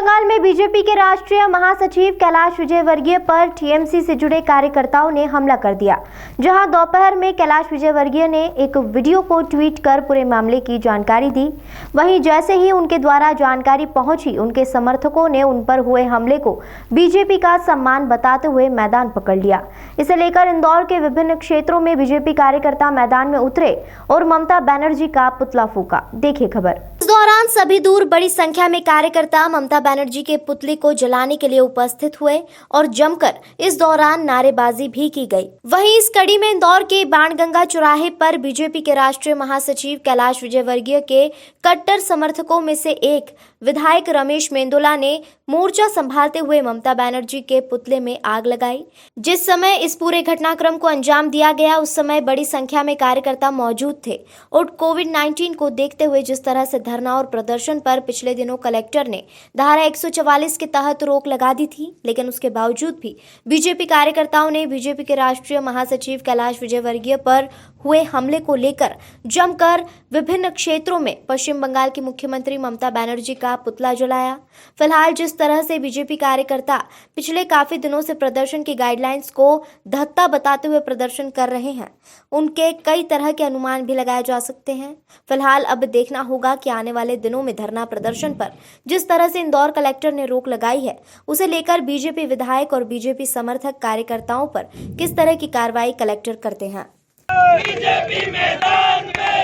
बंगाल में बीजेपी के राष्ट्रीय महासचिव कैलाश विजयवर्गीय पर टीएमसी से जुड़े कार्यकर्ताओं ने हमला कर दिया। जहां दोपहर में कैलाश विजयवर्गीय ने एक वीडियो को ट्वीट कर पूरे मामले की जानकारी दी। वहीं जैसे ही उनके द्वारा जानकारी पहुंची, उनके समर्थकों ने उन पर हुए हमले को बीजेपी का सम्मान बताते हुए मैदान पकड़ लिया। इसे लेकर इंदौर के विभिन्न क्षेत्रों में बीजेपी कार्यकर्ता मैदान में उतरे और ममता बनर्जी का पुतला फूंका। देखिए खबर। इस दौरान सभी दूर बड़ी संख्या में कार्यकर्ता ममता बनर्जी के पुतले को जलाने के लिए उपस्थित हुए और जमकर इस दौरान नारेबाजी भी की गई। वहीं इस कड़ी में इंदौर के बाणगंगा चौराहे पर बीजेपी के राष्ट्रीय महासचिव कैलाश विजयवर्गीय के कट्टर समर्थकों में से एक विधायक रमेश मेंदोला ने मोर्चा संभालते हुए ममता बनर्जी के पुतले में आग लगाई। जिस समय इस पूरे घटनाक्रम को अंजाम दिया गया, उस समय बड़ी संख्या में कार्यकर्ता मौजूद थे और कोविड-19 को देखते हुए जिस तरह से धरना और प्रदर्शन पर पिछले दिनों कलेक्टर ने धारा 144 के तहत रोक लगा दी थी, लेकिन उसके बावजूद भी बीजेपी कार्यकर्ताओं ने बीजेपी के राष्ट्रीय महासचिव कैलाश विजयवर्गीय पर हुए हमले को लेकर जमकर विभिन्न क्षेत्रों में पश्चिम बंगाल की मुख्यमंत्री ममता बनर्जी का पुतला जलाया। फिलहाल जिस तरह से बीजेपी कार्यकर्ता पिछले काफी दिनों से प्रदर्शन की गाइडलाइंस को धत्ता बताते हुए प्रदर्शन कर रहे हैं, उनके कई तरह के अनुमान भी लगाए जा सकते हैं। फिलहाल अब देखना होगा कि आने वाले दिनों में धरना प्रदर्शन पर जिस तरह से इंदौर कलेक्टर ने रोक लगाई है, उसे लेकर बीजेपी विधायक और बीजेपी समर्थक कार्यकर्ताओं पर किस तरह की कार्रवाई कलेक्टर करते हैं। बीजेपी मैदान में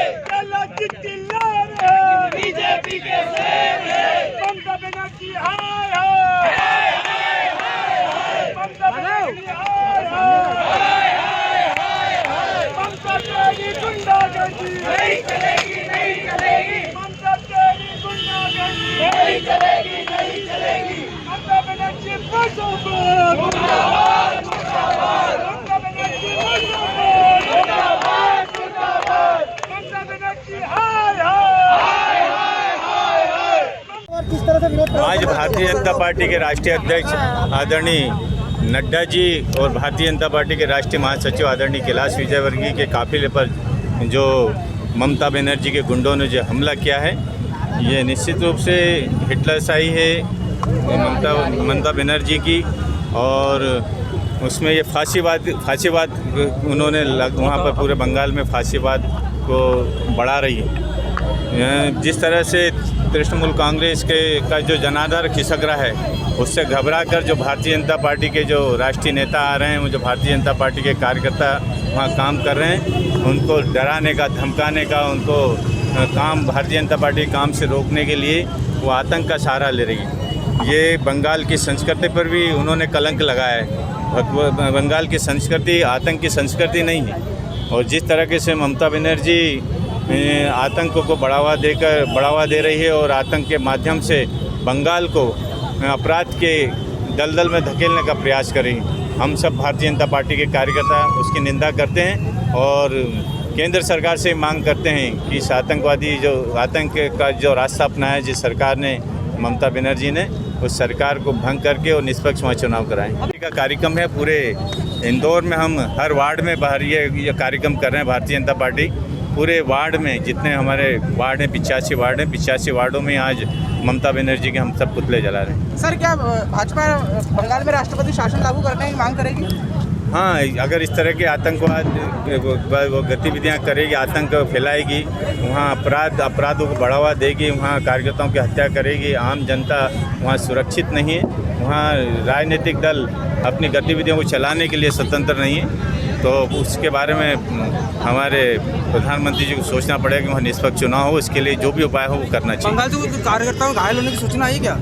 बीजेपी के शेर है ममता बनर्जी हाय हाय हाय हाय ममता बनर्जी हाय हाय हाय हाय ममता तेरी गुंडागर्दी नहीं चलेगी नहीं चलेगी ममता तेरी गुंडागर्दी नहीं चलेगी नहीं चलेगी ममता बनर्जी मुर्दाबाद मुर्दाबाद मुर्दाबाद ममता बनर्जी मुर्दाबाद मुर्दाबाद मुर्दाबाद ममता बनर्जी हाय हाय हाय हाय हाय। किस तरह से विरोध आज भारतीय जनता पार्टी के राष्ट्रीय अध्यक्ष आदरणीय नड्डा जी और भारतीय जनता पार्टी के राष्ट्रीय महासचिव आदरणीय कैलाश विजयवर्गीय के काफिले पर जो ममता बनर्जी के गुंडों ने जो हमला किया है, ये निश्चित रूप से हिटलरशाही है ममता बनर्जी की, और उसमें ये फांसीवाद उन्होंने वहाँ पर पूरे बंगाल में फांसीवाद को बढ़ा रही है। जिस तरह से तृणमूल कांग्रेस का जो जनाधार खिसक रहा है, उससे घबरा कर जो भारतीय जनता पार्टी के जो राष्ट्रीय नेता आ रहे हैं, जो भारतीय जनता पार्टी के कार्यकर्ता वहाँ काम कर रहे हैं, उनको डराने का, धमकाने का, उनको भारतीय जनता पार्टी काम से रोकने के लिए वो आतंक का सहारा ले रही है। ये बंगाल की संस्कृति पर भी उन्होंने कलंक लगाया है। बंगाल की संस्कृति आतंक की संस्कृति नहीं है, और जिस तरह से ममता बनर्जी आतंक को बढ़ावा दे रही है और आतंक के माध्यम से बंगाल को अपराध के दलदल में धकेलने का प्रयास कर रही है। हम सब भारतीय जनता पार्टी के कार्यकर्ता उसकी निंदा करते हैं और केंद्र सरकार से मांग करते हैं कि इस आतंक का जो रास्ता अपनाया जिस सरकार ने, ममता बनर्जी ने, उस सरकार को भंग करके और निष्पक्ष वहाँ चुनाव कराएं। का कार्यक्रम है पूरे इंदौर में, हम हर वार्ड में बाहर ये कार्यक्रम कर रहे हैं। भारतीय जनता पार्टी पूरे वार्ड में, जितने हमारे वार्ड हैं 85 वार्ड हैं, 85 वार्डों में आज ममता बनर्जी के हम सब पुतले जला रहे हैं। सर, क्या भाजपा बंगाल में राष्ट्रपति शासन लागू करने की मांग करेगी? हाँ, अगर इस तरह के आतंकवाद गतिविधियाँ करेगी, आतंक फैलाएगी, वहाँ अपराधों को बढ़ावा देगी, वहाँ कार्यकर्ताओं की हत्या करेगी, आम जनता वहाँ सुरक्षित नहीं है, वहाँ राजनीतिक दल अपनी गतिविधियों को चलाने के लिए स्वतंत्र नहीं है, तो उसके बारे में हमारे प्रधानमंत्री जी को सोचना पड़ेगा कि वहाँ निष्पक्ष चुनाव हो। इसके लिए जो भी उपाय हो वो करना चाहिए। बंगाल से कार्यकर्ताओं घायल होने की सूचना आई क्या?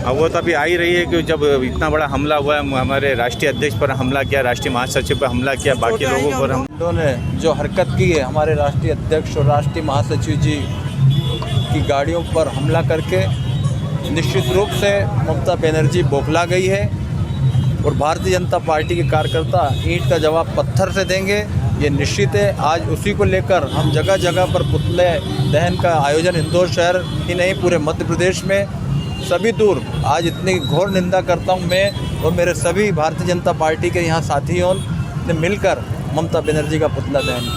अब वो तो अभी आ ही रही है कि जब इतना बड़ा हमला हुआ है, हमारे राष्ट्रीय अध्यक्ष पर हमला किया, राष्ट्रीय महासचिव पर हमला किया, बाकी लोगों पर उन्होंने जो हरकत की है, हमारे राष्ट्रीय अध्यक्ष और राष्ट्रीय महासचिव जी की गाड़ियों पर हमला करके निश्चित रूप से ममता बनर्जी बौखला गई है और भारतीय जनता पार्टी के कार्यकर्ता ईंट का जवाब पत्थर से देंगे, ये निश्चित है। आज उसी को लेकर हम जगह जगह पर पुतले दहन का आयोजन इंदौर शहर ही नहीं पूरे मध्य प्रदेश में सभी दूर आज इतनी घोर निंदा करता हूँ मैं और मेरे सभी भारतीय जनता पार्टी के यहाँ साथियों ने मिलकर ममता बनर्जी का पुतला दहन किया।